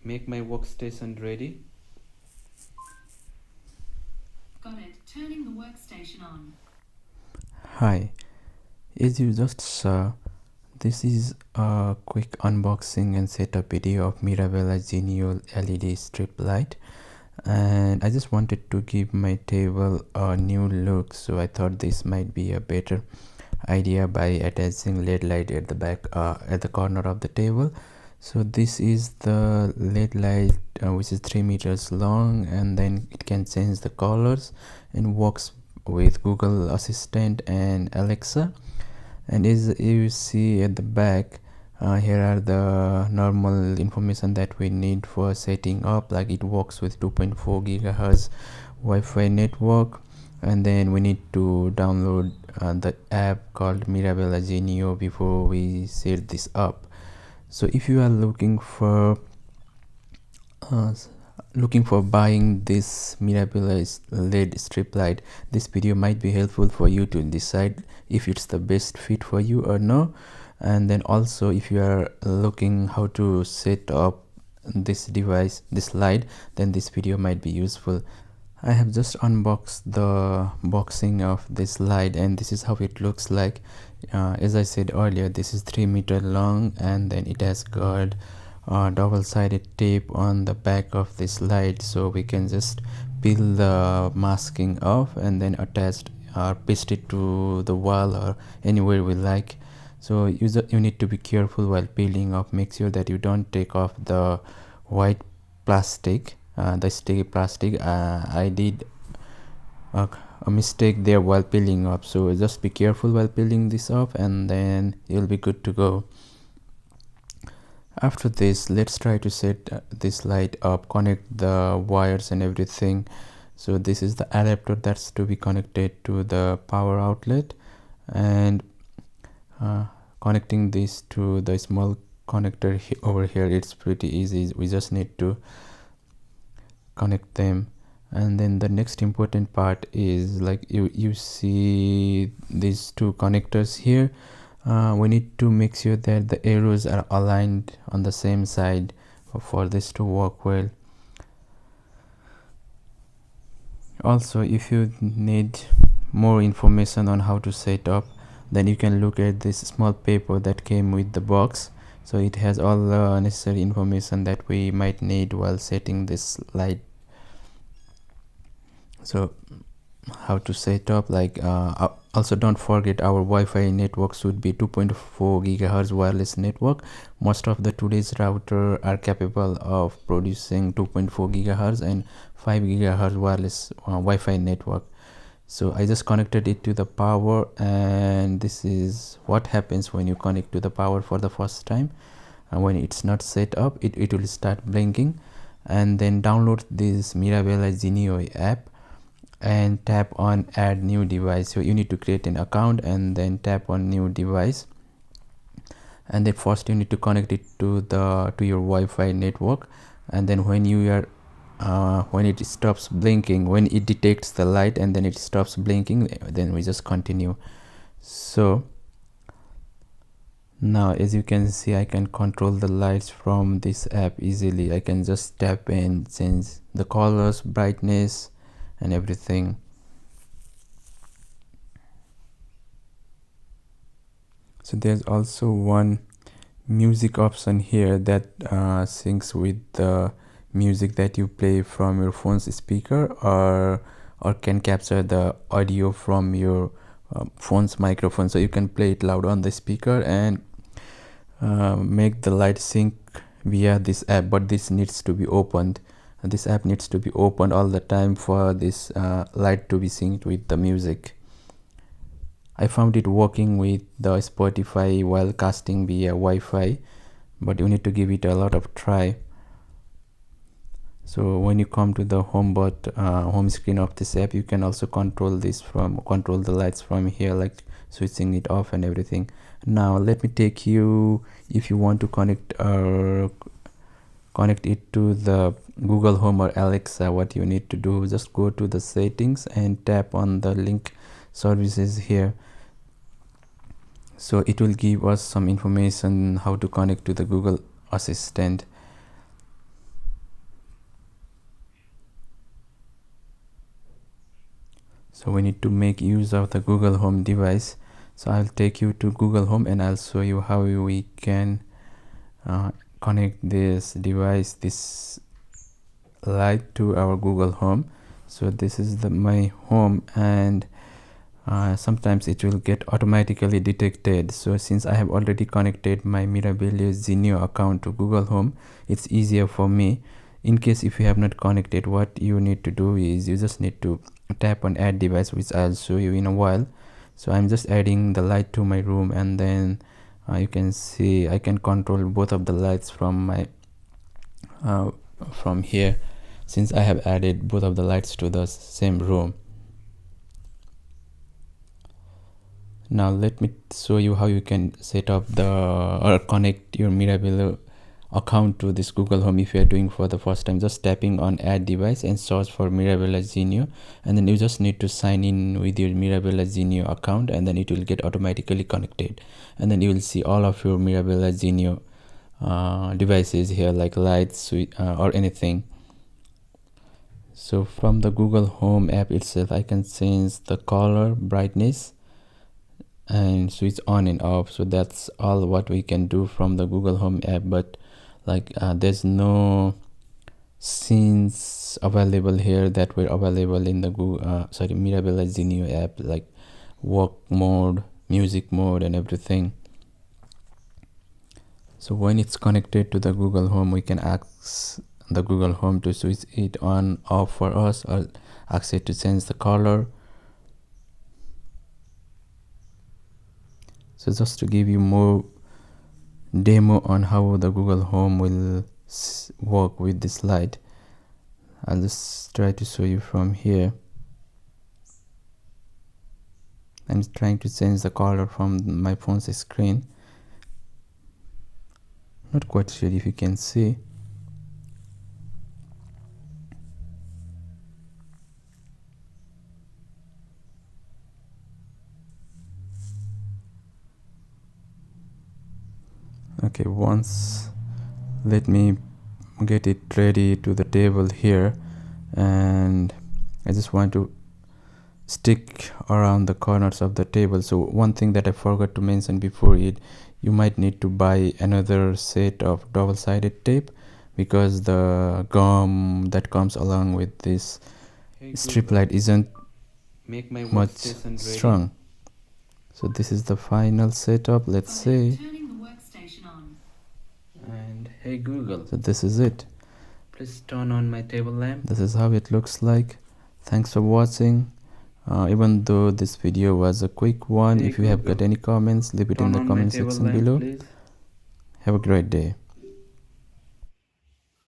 make my workstation ready. Got it. Turning the workstation on. Hi, as you just saw, this is a quick unboxing and setup video of Mirabella Genio LED strip light, and I just wanted to give my table a new look, so I thought this might be a better idea by attaching LED light at the back at the corner of the table. So this is the LED light which is 3 meters long, and then it can change the colors and works with Google Assistant and Alexa. And as you see at the back, here are the normal information that we need for setting up, like it works with 2.4 gigahertz Wi-Fi network, and then we need to download the app called Mirabella Genio before we set this up. So if you are uh, looking for buying this Mirabella LED strip light, this video might be helpful for you to decide if it's the best fit for you or no. And then also, if you are looking how to set up this device, this light, then this video might be useful. I have just unboxed the boxing of this light, and this is how it looks like. As I said earlier, this is 3 meter long, and then it has got double-sided tape on the back of this light, so we can just peel the masking off and then attach or paste it to the wall or anywhere we like. So you need to be careful while peeling off. Make sure that you don't take off the white plastic, the sticky plastic. I did a mistake there while peeling off, so just be careful while peeling this off, and then you'll be good to go. After this, let's try to set this light up, connect the wires and everything. So this is the adapter that's to be connected to the power outlet, and connecting this to the small connector over here, it's pretty easy. We just need to connect them. And then the next important part is, like you see these two connectors here. We need to make sure that the arrows are aligned on the same side for this to work well. Also, if you need more information on how to set up, then you can look at this small paper that came with the box. So it has all the necessary information that we might need while setting this light. So how to set up, like also don't forget our Wi-Fi network should be 2.4 gigahertz wireless network. Most of the today's router are capable of producing 2.4 gigahertz and 5 gigahertz wireless Wi-Fi network. So I just connected it to the power, and this is what happens when you connect to the power for the first time. And when it's not set up, it will start blinking. And then download this Mirabella Genio app and tap on add new device. So you need to create an account and then tap on new device, and then first you need to connect it to your Wi-Fi network. And then when you are when it stops blinking, when it detects the light and then it stops blinking, then we just continue. So now, as you can see, I can control the lights from this app easily. I can just tap and change the colors, brightness and everything. So there's also one music option here that syncs with the music that you play from your phone's speaker, or can capture the audio from your phone's microphone. So you can play it loud on the speaker and make the light sync via this app, but this needs to be opened. This app needs to be opened all the time for this light to be synced with the music. I found it working with the Spotify while casting via Wi-Fi, but you need to give it a lot of try. So when you come to the home screen of this app, you can also control the lights from here, like switching it off and everything. Now let me take you, if you want to connect it to the Google Home or Alexa, what you need to do, just go to the settings and tap on the link services here. So it will give us some information how to connect to the Google Assistant. So we need to make use of the Google Home device. So I'll take you to Google Home and I'll show you how we can connect this device, this light, to our Google Home. So this is my home, and sometimes it will get automatically detected. So since I have already connected my Mirabilia Zenio account to Google Home, it's easier for me. In case if you have not connected, what you need to do is you just need to tap on add device, which I'll show you in a while. So I'm just adding the light to my room, and then you can see I can control both of the lights from my from here, since I have added both of the lights to the same room. Now let me show you how you can set up or connect your Mirabilia account to this Google Home. If you are doing for the first time, just tapping on add device and search for Mirabilia Zenio, and then you just need to sign in with your Mirabilia Zenio account, and then it will get automatically connected, and then you will see all of your Mirabilia Zenio devices here, like lights or anything. So from the Google Home app itself, I can change the color, brightness, and switch on and off. So that's all what we can do from the Google Home app. But like there's no scenes available here that were available in the Mirabilia Zenio app, like work mode, music mode, and everything. So when it's connected to the Google Home, we can ask the Google Home to switch it on off for us, or ask it to change the color. So just to give you more demo on how the Google Home will work with this light, I'll just try to show you from here. I'm trying to change the color from my phone's screen. Not quite sure if you can see. Okay, once let me get it ready to the table here, and I just want to stick around the corners of the table. So one thing that I forgot to mention before it, you might need to buy another set of double-sided tape, because the gum that comes along with this strip light isn't much strong. So this is the final setup, let's say. Turning the workstation on. And hey Google, so this is it. Please turn on my table lamp. This is how it looks like. Thanks for watching. Even though this video was a quick one, if you have got any comments, leave it in the comment section below. Have a great day.